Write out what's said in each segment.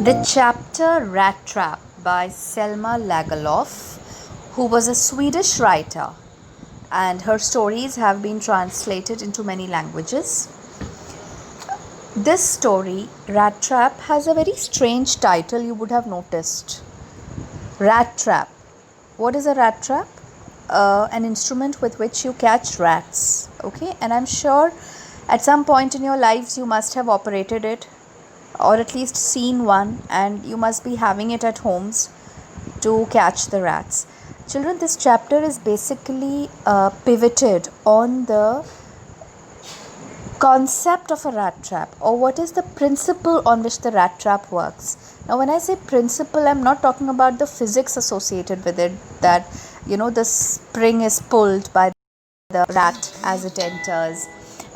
The chapter Rat Trap by Selma Lagerlöf, who was a Swedish writer, and her stories have been translated into many languages. This story, Rat Trap, has a very strange title, you would have noticed. Rat Trap. What is a rat trap? An instrument with which you catch rats. Okay, and I'm sure at some point in your lives you must have operated it, or at least seen one, and you must be having it at homes to catch the rats. Children, this chapter is basically pivoted on the concept of a rat trap, or what is the principle on which the rat trap works. Now, when I say principle, I'm not talking about the physics associated with it, that the spring is pulled by the rat as it enters,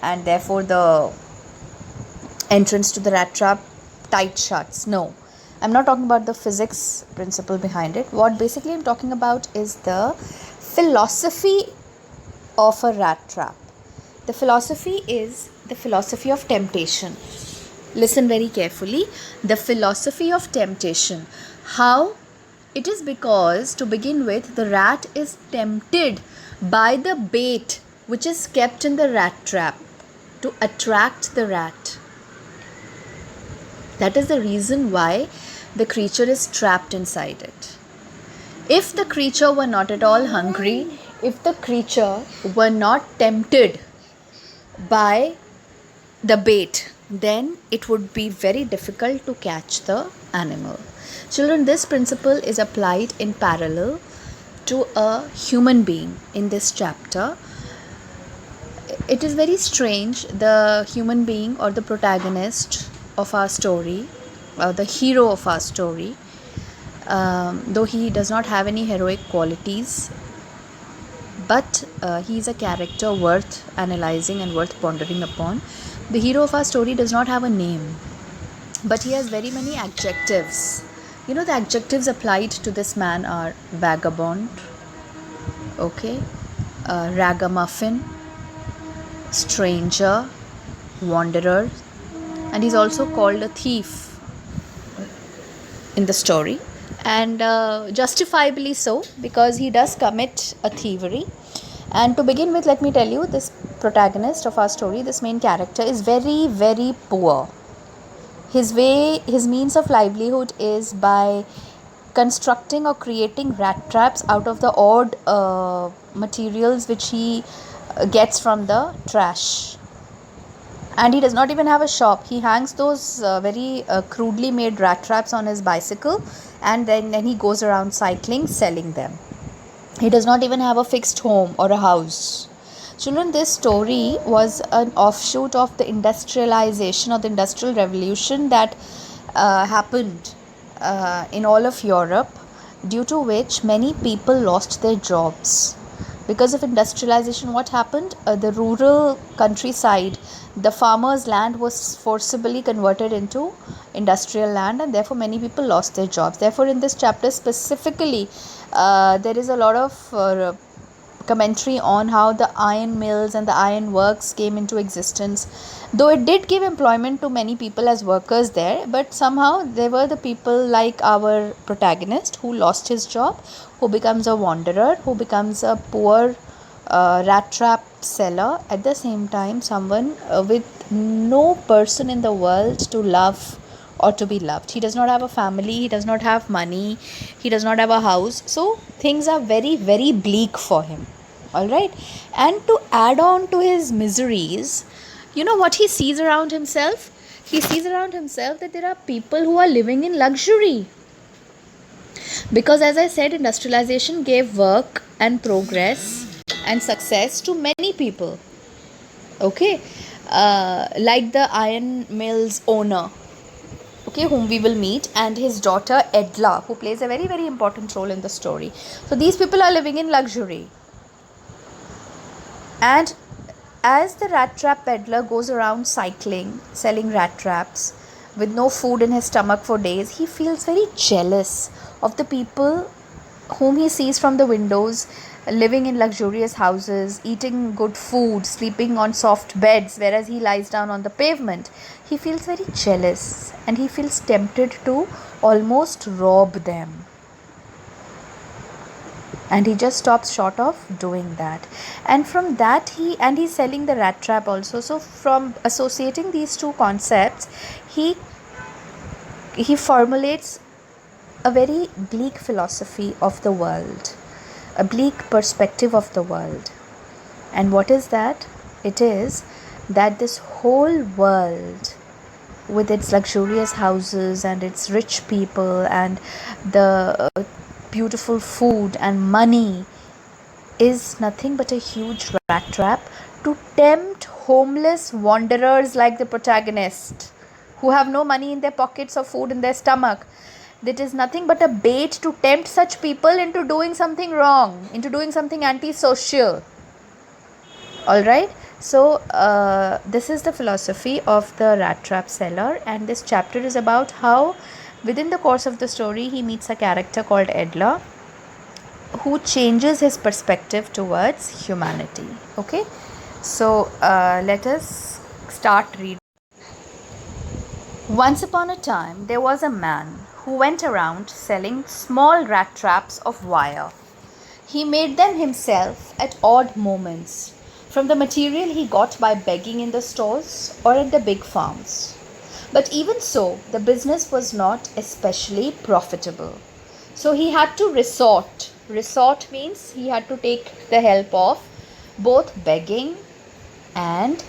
and therefore the entrance to the rat trap tight shuts. No, I'm not talking about the physics principle behind it. What basically I'm talking about is the philosophy of a rat trap. The philosophy is the philosophy of temptation. Listen very carefully. The philosophy of temptation. How? It is because, to begin with, the rat is tempted by the bait which is kept in the rat trap to attract the rat. That is the reason why the creature is trapped inside it. If the creature were not at all hungry, if the creature were not tempted by the bait, then it would be very difficult to catch the animal. Children, this principle is applied in parallel to a human being in this chapter. It is very strange. The human being, or the protagonist of our story, the hero of our story, though he does not have any heroic qualities, but he is a character worth analyzing and worth pondering upon. The hero of our story does not have a name, but he has very many adjectives. The adjectives applied to this man are vagabond, ragamuffin, stranger, wanderer, and he's also called a thief in the story, and justifiably so, because he does commit a thievery. And to begin with, let me tell you, this protagonist of our story, this main character, is very, very poor. His means of livelihood is by constructing or creating rat traps out of the odd materials which he gets from the trash. And he does not even have a shop. He hangs those very crudely made rat traps on his bicycle, and then he goes around cycling, selling them. He does not even have a fixed home or a house. Children, this story was an offshoot of the industrialization or the industrial revolution that happened in all of Europe, due to which many people lost their jobs. Because of industrialization, what happened? The rural countryside, the farmers' land was forcibly converted into industrial land, and therefore many people lost their jobs. Therefore, in this chapter specifically, there is a lot of commentary on how the iron mills and the iron works came into existence. Though it did give employment to many people as workers there, but somehow there were the people like our protagonist who lost his job, who becomes a wanderer, who becomes a poor rat trap seller, at the same time someone with no person in the world to love or to be loved. He does not have a family, he does not have money, he does not have a house, so things are very, very bleak for him. Alright, and to add on to his miseries, what he sees around himself? He sees around himself that there are people who are living in luxury. Because, as I said, industrialization gave work and progress and success to many people. Like the iron mill's owner, whom we will meet, and his daughter Edla, who plays a very, very important role in the story. So these people are living in luxury. And as the rat trap peddler goes around cycling, selling rat traps, with no food in his stomach for days, he feels very jealous of the people whom he sees from the windows, living in luxurious houses, eating good food, sleeping on soft beds, whereas he lies down on the pavement. He feels very jealous and he feels tempted to almost rob them. And he just stops short of doing that. And from that, he's selling the rat trap also. So from associating these two concepts, he formulates a very bleak philosophy of the world, a bleak perspective of the world. And what is that? It is that this whole world, with its luxurious houses and its rich people and the beautiful food and money, is nothing but a huge rat trap to tempt homeless wanderers like the protagonist, who have no money in their pockets or food in their stomach. That is nothing but a bait to tempt such people into doing something wrong, into doing something antisocial. Alright, so this is the philosophy of the rat trap seller, and this chapter is about how within the course of the story he meets a character called Edla, who changes his perspective towards humanity. Okay, so let us start reading. Once upon a time, there was a man who went around selling small rat traps of wire. He made them himself at odd moments, from the material he got by begging in the stores or at the big farms. But even so, the business was not especially profitable. So he had to resort. Resort means he had to take the help of both begging and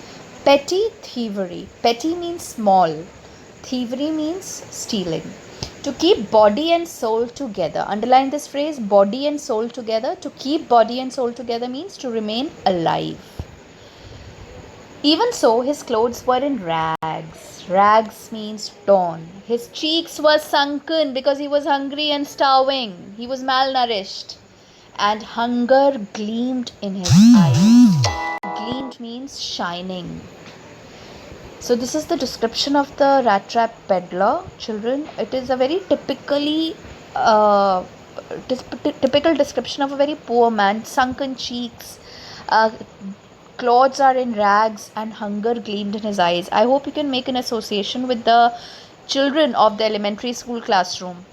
petty thievery. Petty means small. Thievery means stealing. To keep body and soul together. Underline this phrase, body and soul together. To keep body and soul together means to remain alive. Even so, his clothes were in rags. Rags means torn. His cheeks were sunken because he was hungry and starving. He was malnourished. And hunger gleamed in his eyes. Gleamed means shining. So this is the description of the rat trap peddler, children. It is a very typical description of a very poor man. Sunken cheeks, clothes are in rags, and hunger gleamed in his eyes. I hope you can make an association with the children of the elementary school classroom,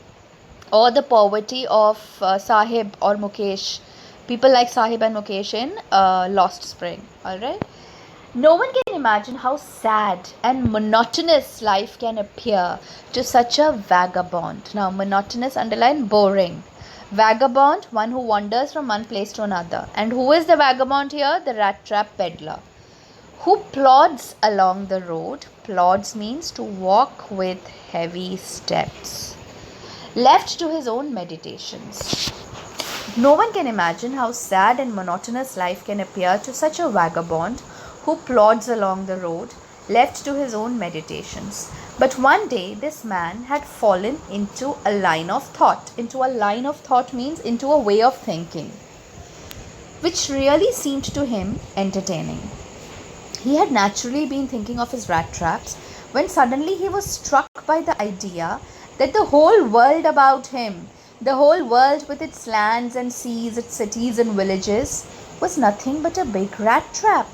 or the poverty of Sahib or Mukesh. People like Sahib and Mukesh in Lost Spring. Alright. No one can imagine how sad and monotonous life can appear to such a vagabond. Now, monotonous, underline boring. Vagabond, one who wanders from one place to another. And who is the vagabond here? The rat trap peddler, who plods along the road. Plods means to walk with heavy steps. Left to his own meditations. No one can imagine how sad and monotonous life can appear to such a vagabond who plods along the road, left to his own meditations. But one day this man had fallen into a line of thought. Into a line of thought means into a way of thinking, which really seemed to him entertaining. He had naturally been thinking of his rat traps when suddenly he was struck by the idea that the whole world about him, the whole world with its lands and seas, its cities and villages, was nothing but a big rat trap.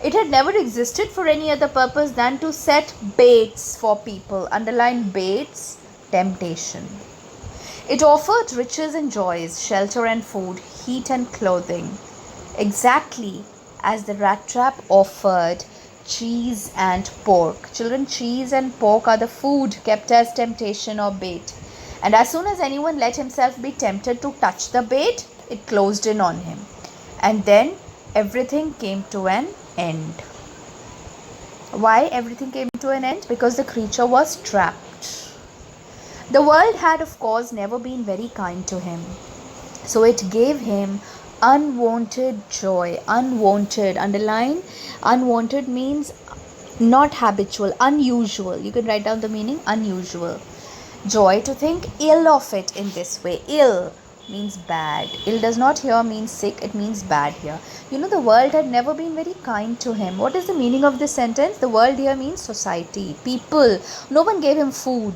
It had never existed for any other purpose than to set baits for people. Underline baits, temptation. It offered riches and joys, shelter and food, heat and clothing, exactly as the rat trap offered cheese and pork. Children, cheese and pork are the food kept as temptation or bait. And as soon as anyone let himself be tempted to touch the bait, it closed in on him. And then everything came to an end. Why everything came to an end? Because the creature was trapped. The world had, of course, never been very kind to him. So it gave him unwanted joy. Unwanted, underline. Unwanted means not habitual, unusual. You can write down the meaning, unusual. Joy, to think ill of it in this way. Ill means bad. Ill does not here mean sick, it means bad here. You know, the world had never been very kind to him. What is the meaning of this sentence? The world here means society, people. No one gave him food.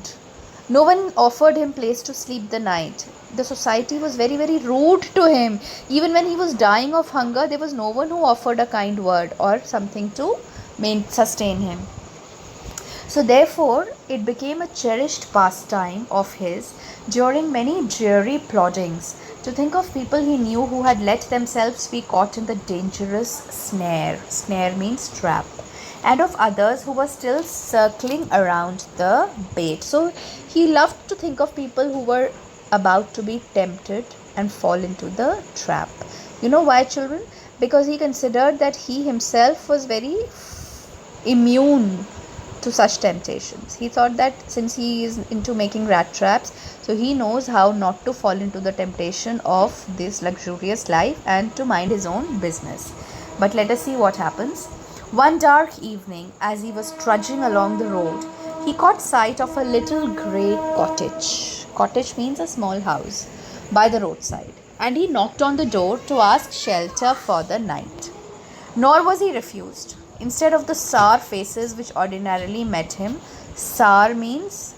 No one offered him place to sleep the night. The society was very, very rude to him. Even when he was dying of hunger, there was no one who offered a kind word or something to sustain him. So, therefore, it became a cherished pastime of his during many dreary ploddings to think of people he knew who had let themselves be caught in the dangerous snare. Snare means trap. And of others who were still circling around the bait. So, he loved to think of people who were about to be tempted and fall into the trap. You know why, children? Because he considered that he himself was very immune to such temptations. He thought that since he is into making rat traps, so he knows how not to fall into the temptation of this luxurious life and to mind his own business. But let us see what happens. One dark evening, as he was trudging along the road, he caught sight of a little grey cottage. Cottage means a small house by the roadside, and he knocked on the door to ask shelter for the night. Nor was he refused. Instead of the sour faces which ordinarily met him, sour means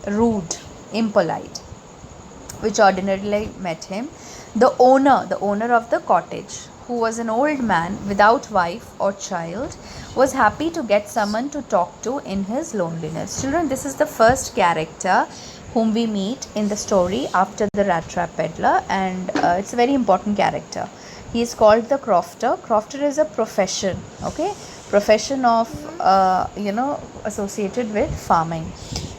rude, impolite, which ordinarily met him, the owner of the cottage, who was an old man without wife or child, was happy to get someone to talk to in his loneliness. Children, this is the first character whom we meet in the story after the rat trap peddler, and it's a very important character. He is called the crofter. Crofter is a profession, okay? Profession of, associated with farming.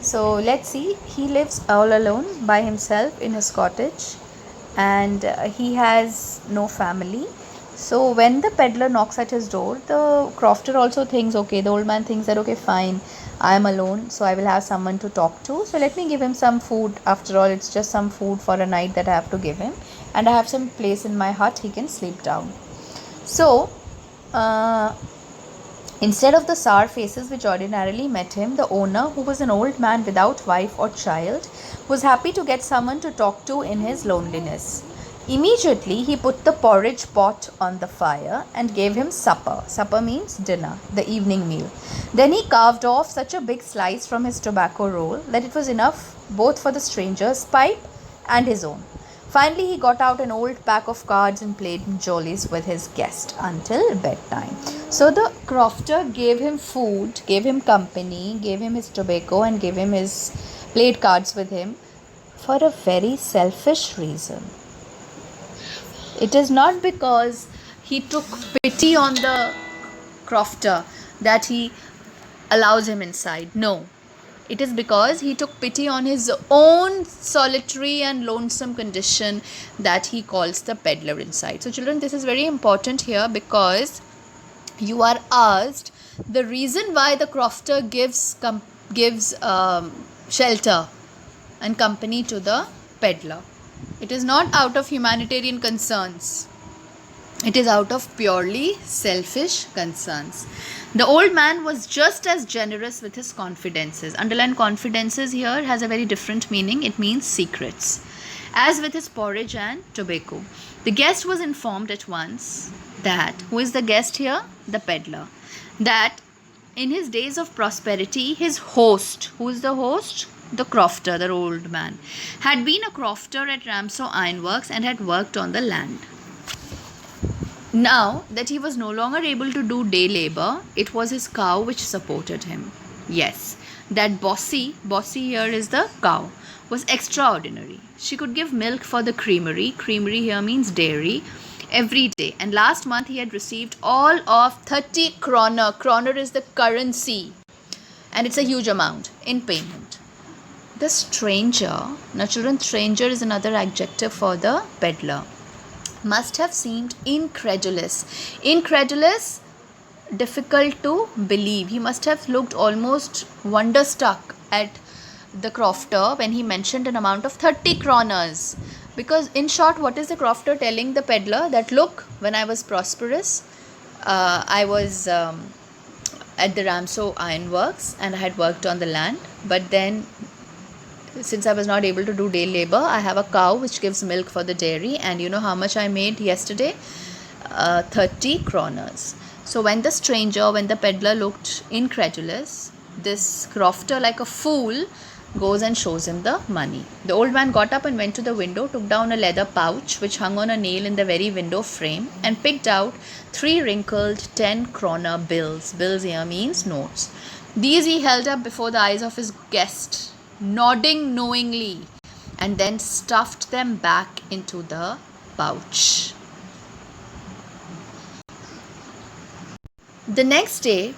So let's see, he lives all alone by himself in his cottage, and he has no family. So when the peddler knocks at his door, the crofter also thinks, okay, the old man thinks that, okay, fine, I am alone, so I will have someone to talk to. So let me give him some food. After all, it's just some food for a night that I have to give him. And I have some place in my hut, he can sleep down. So, instead of the sour faces which ordinarily met him, the owner, who was an old man without wife or child, was happy to get someone to talk to in his loneliness. Immediately, he put the porridge pot on the fire and gave him supper. Supper means dinner, the evening meal. Then he carved off such a big slice from his tobacco roll that it was enough both for the stranger's pipe and his own. Finally, he got out an old pack of cards and played jollies with his guest until bedtime. So the crofter gave him food, gave him company, gave him his tobacco, and gave him his played cards with him for a very selfish reason. It is not because he took pity on the crofter that he allows him inside. No. It is because he took pity on his own solitary and lonesome condition that he calls the peddler inside. So children, this is very important here because you are asked the reason why the crofter gives shelter and company to the peddler. It is not out of humanitarian concerns. It is out of purely selfish concerns. The old man was just as generous with his confidences. Underline confidences here has a very different meaning. It means secrets. As with his porridge and tobacco. The guest was informed at once that, who is the guest here? The peddler. That in his days of prosperity, his host, who is the host? The crofter, the old man, had been a crofter at Ramsau Ironworks and had worked on the land. Now that he was no longer able to do day labor, it was his cow which supported him. Yes, that Bossy here is the cow, was extraordinary. She could give milk for the creamery. Creamery here means dairy. Every day. And last month he had received all of 30 kroner. Kroner is the currency. And it's a huge amount in payment. The stranger, now children, stranger is another adjective for the peddler, must have seemed incredulous. Incredulous, difficult to believe. He must have looked almost wonderstruck at the crofter when he mentioned an amount of 30 kroners. Because in short, what is the crofter telling the peddler? That look, when I was prosperous, I was at the Ramsau Ironworks and I had worked on the land. But then, since I was not able to do day labor, I have a cow which gives milk for the dairy, and you know how much I made yesterday? 30 kroners. So when the peddler looked incredulous, this crofter, like a fool, goes and shows him the money. The old man got up and went to the window, took down a leather pouch which hung on a nail in the very window frame, and picked out 3 wrinkled 10 kroner bills. Bills here means notes. These he held up before the eyes of his guest, nodding knowingly, and then stuffed them back into the pouch. The next day,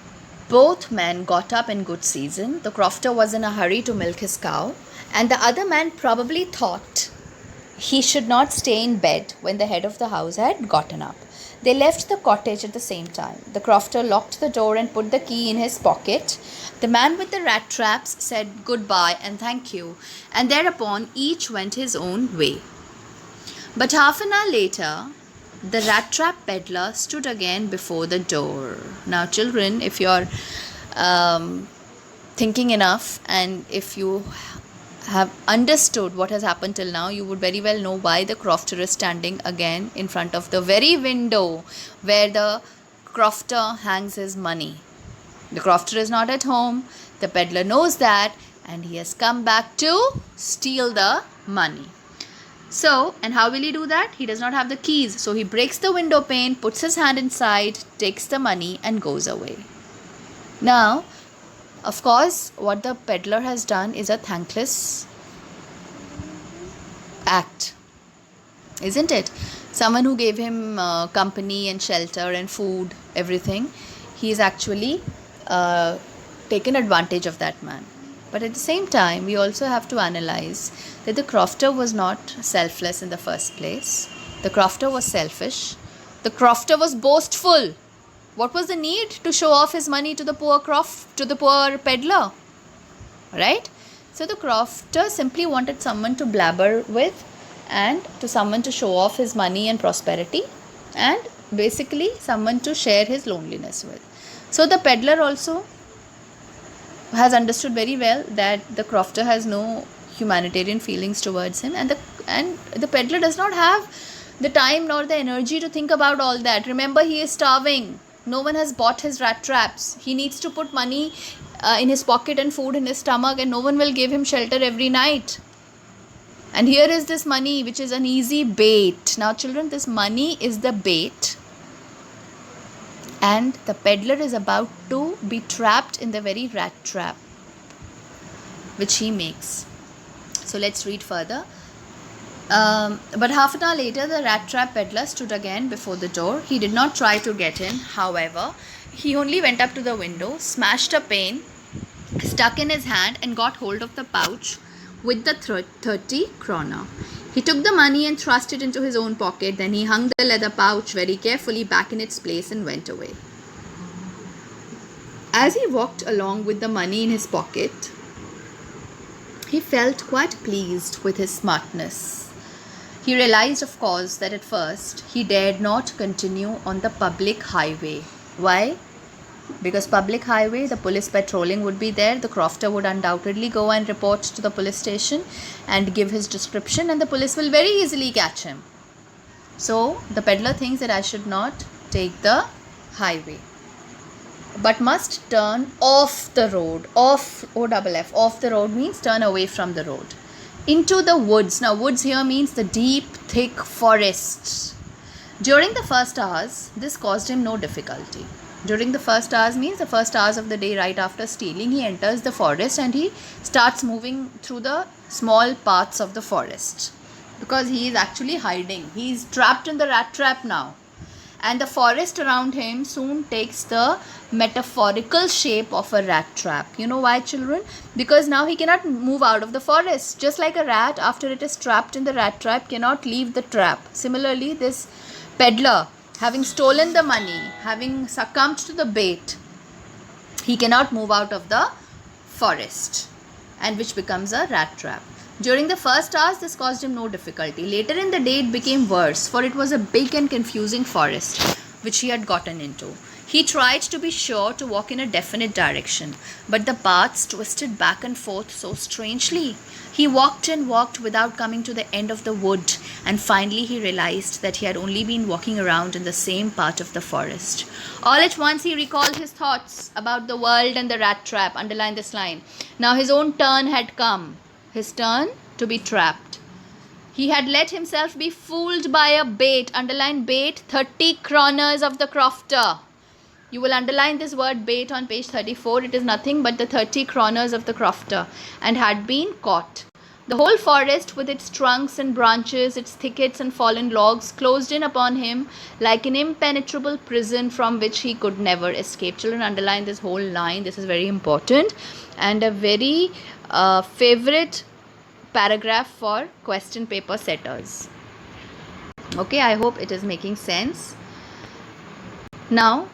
both men got up in good season. The crofter was in a hurry to milk his cow, and the other man probably thought he should not stay in bed when the head of the house had gotten up. They left the cottage at the same time. The crofter locked the door and put the key in his pocket. The man with the rat traps said goodbye and thank you, and thereupon each went his own way. But half an hour later, the rat trap peddler stood again before the door. Now, children, if you're thinking enough and if you have understood what has happened till now, you would very well know why the crofter is standing again in front of the very window where the crofter hangs his money. The crofter is not at home. The peddler knows that, and he has come back to steal the money. So, and how will he do that? He does not have the keys. So he breaks the window pane, puts his hand inside, takes the money and goes away. Now, of course, what the peddler has done is a thankless act, isn't it? Someone who gave him company and shelter and food, everything, he is actually taken advantage of that man. But at the same time, we also have to analyze that the crofter was not selfless in the first place. The crofter was selfish. The crofter was boastful. What was the need to show off his money to the poor peddler? Right? So the crofter simply wanted someone to blabber with and to someone to show off his money and prosperity, and basically someone to share his loneliness with. So the peddler also has understood very well that the crofter has no humanitarian feelings towards him, and the peddler does not have the time nor the energy to think about all that. Remember, he is starving. No one has bought his rat traps. He needs to put money in his pocket and food in his stomach, and no one will give him shelter every night. And here is this money, which is an easy bait. Now, children, this money is the bait, and the peddler is about to be trapped in the very rat trap which he makes. So let's read further. But half an hour later, the rat trap peddler stood again before the door. He did not try to get in, however. He only went up to the window, smashed a pane, stuck in his hand and got hold of the pouch with the 30 kroner. He took the money and thrust it into his own pocket. Then he hung the leather pouch very carefully back in its place and went away. As he walked along with the money in his pocket, he felt quite pleased with his smartness. He realized, of course, that at first he dared not continue on the public highway. Why? Because public highway, the police patrolling would be there. The crofter would undoubtedly go and report to the police station and give his description, and the police will very easily catch him. So the peddler thinks that I should not take the highway, but must turn off the road. Off, O-double-F, off the road means turn away from the road. Into the woods. Now, woods here means the deep, thick forests. During the first hours, this caused him no difficulty. During the first hours means the first hours of the day right after stealing, he enters the forest and he starts moving through the small paths of the forest, because he is actually hiding. He is trapped in the rat trap now. And the forest around him soon takes the metaphorical shape of a rat trap. You know why, children? Because now he cannot move out of the forest. Just like a rat, after it is trapped in the rat trap, cannot leave the trap. Similarly, this peddler, having stolen the money, having succumbed to the bait, he cannot move out of the forest, and which becomes a rat trap. During the first hours, this caused him no difficulty. Later in the day, it became worse, for it was a big and confusing forest. which he had gotten into. He tried to be sure to walk in a definite direction, but the paths twisted back and forth so strangely. He walked and walked without coming to the end of the wood, and finally he realized that he had only been walking around in the same part of the forest. All at once he recalled his thoughts about the world and the rat trap. Underline this line. Now his own turn had come. His turn to be trapped. He had let himself be fooled by a bait. Underline bait, 30 kroners of the crofter. You will underline this word bait on page 34. It is nothing but the 30 kroners of the crofter, and had been caught. The whole forest, with its trunks and branches, its thickets and fallen logs, closed in upon him like an impenetrable prison from which he could never escape. Children, underline this whole line. This is very important and a very favorite paragraph for question paper setters. Okay, I hope it is making sense. Now,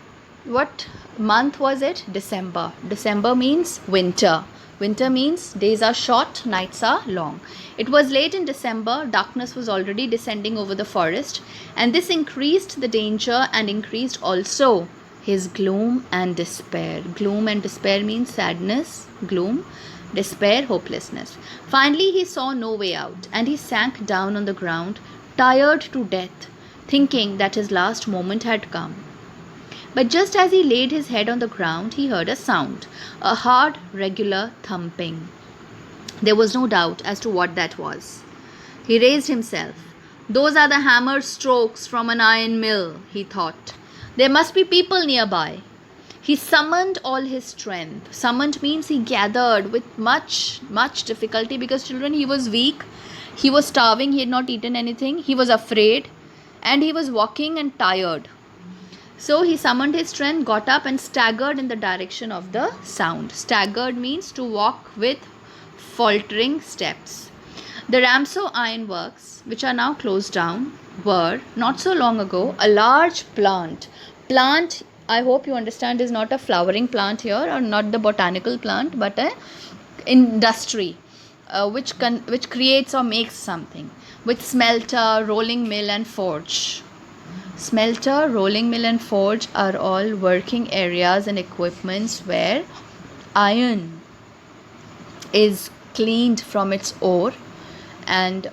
what month was it? December. December means winter. Winter means days are short, nights are long. It was late in December. Darkness was already descending over the forest, and this increased the danger and increased also his gloom and despair. Gloom and despair means sadness, gloom, despair, hopelessness. Finally, he saw no way out, and he sank down on the ground, tired to death, thinking that his last moment had come. But just as he laid his head on the ground, he heard a sound, a hard, regular thumping. There was no doubt as to what that was. He raised himself. Those are the hammer strokes from an iron mill, he thought. There must be people nearby. He summoned all his strength. Summoned means he gathered with much difficulty, because children, he was weak, he was starving, he had not eaten anything, he was afraid, and he was walking and tired. So he summoned his strength, got up and staggered in the direction of the sound. Staggered means to walk with faltering steps. The Ramso Iron Works, which are now closed down, were not so long ago a large plant. Plant, I hope you understand, is not a flowering plant here, or not the botanical plant, but an industry which creates or makes something, with smelter, rolling mill and forge. Smelter, rolling mill and forge are all working areas and equipments where iron is cleaned from its ore and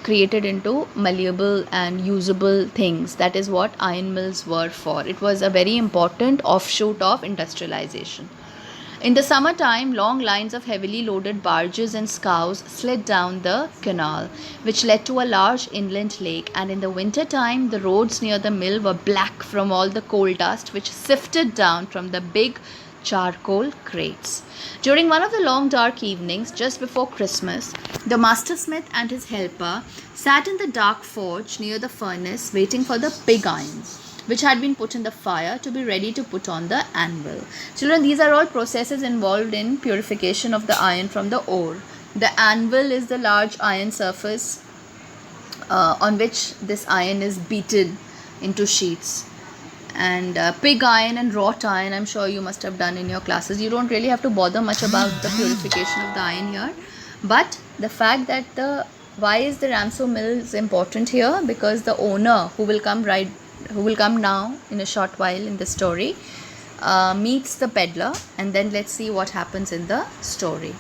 created into malleable and usable things. That is what iron mills were for. It was a very important offshoot of industrialization. In the summertime, long lines of heavily loaded barges and scows slid down the canal, which led to a large inland lake, and in the winter time, the roads near the mill were black from all the coal dust which sifted down from the big charcoal crates. During one of the long dark evenings, just before Christmas, the master smith and his helper sat in the dark forge near the furnace, waiting for the pig iron, which had been put in the fire to be ready to put on the anvil. Children, these are all processes involved in purification of the iron from the ore. The anvil is the large iron surface on which this iron is beaten into sheets. And pig iron and wrought iron, I'm sure you must have done in your classes. You don't really have to bother much about the purification of the iron here. But the fact that why is the Ramso mill is important here? Because the owner, who will come now in a short while in the story, meets the peddler, and then let's see what happens in the story.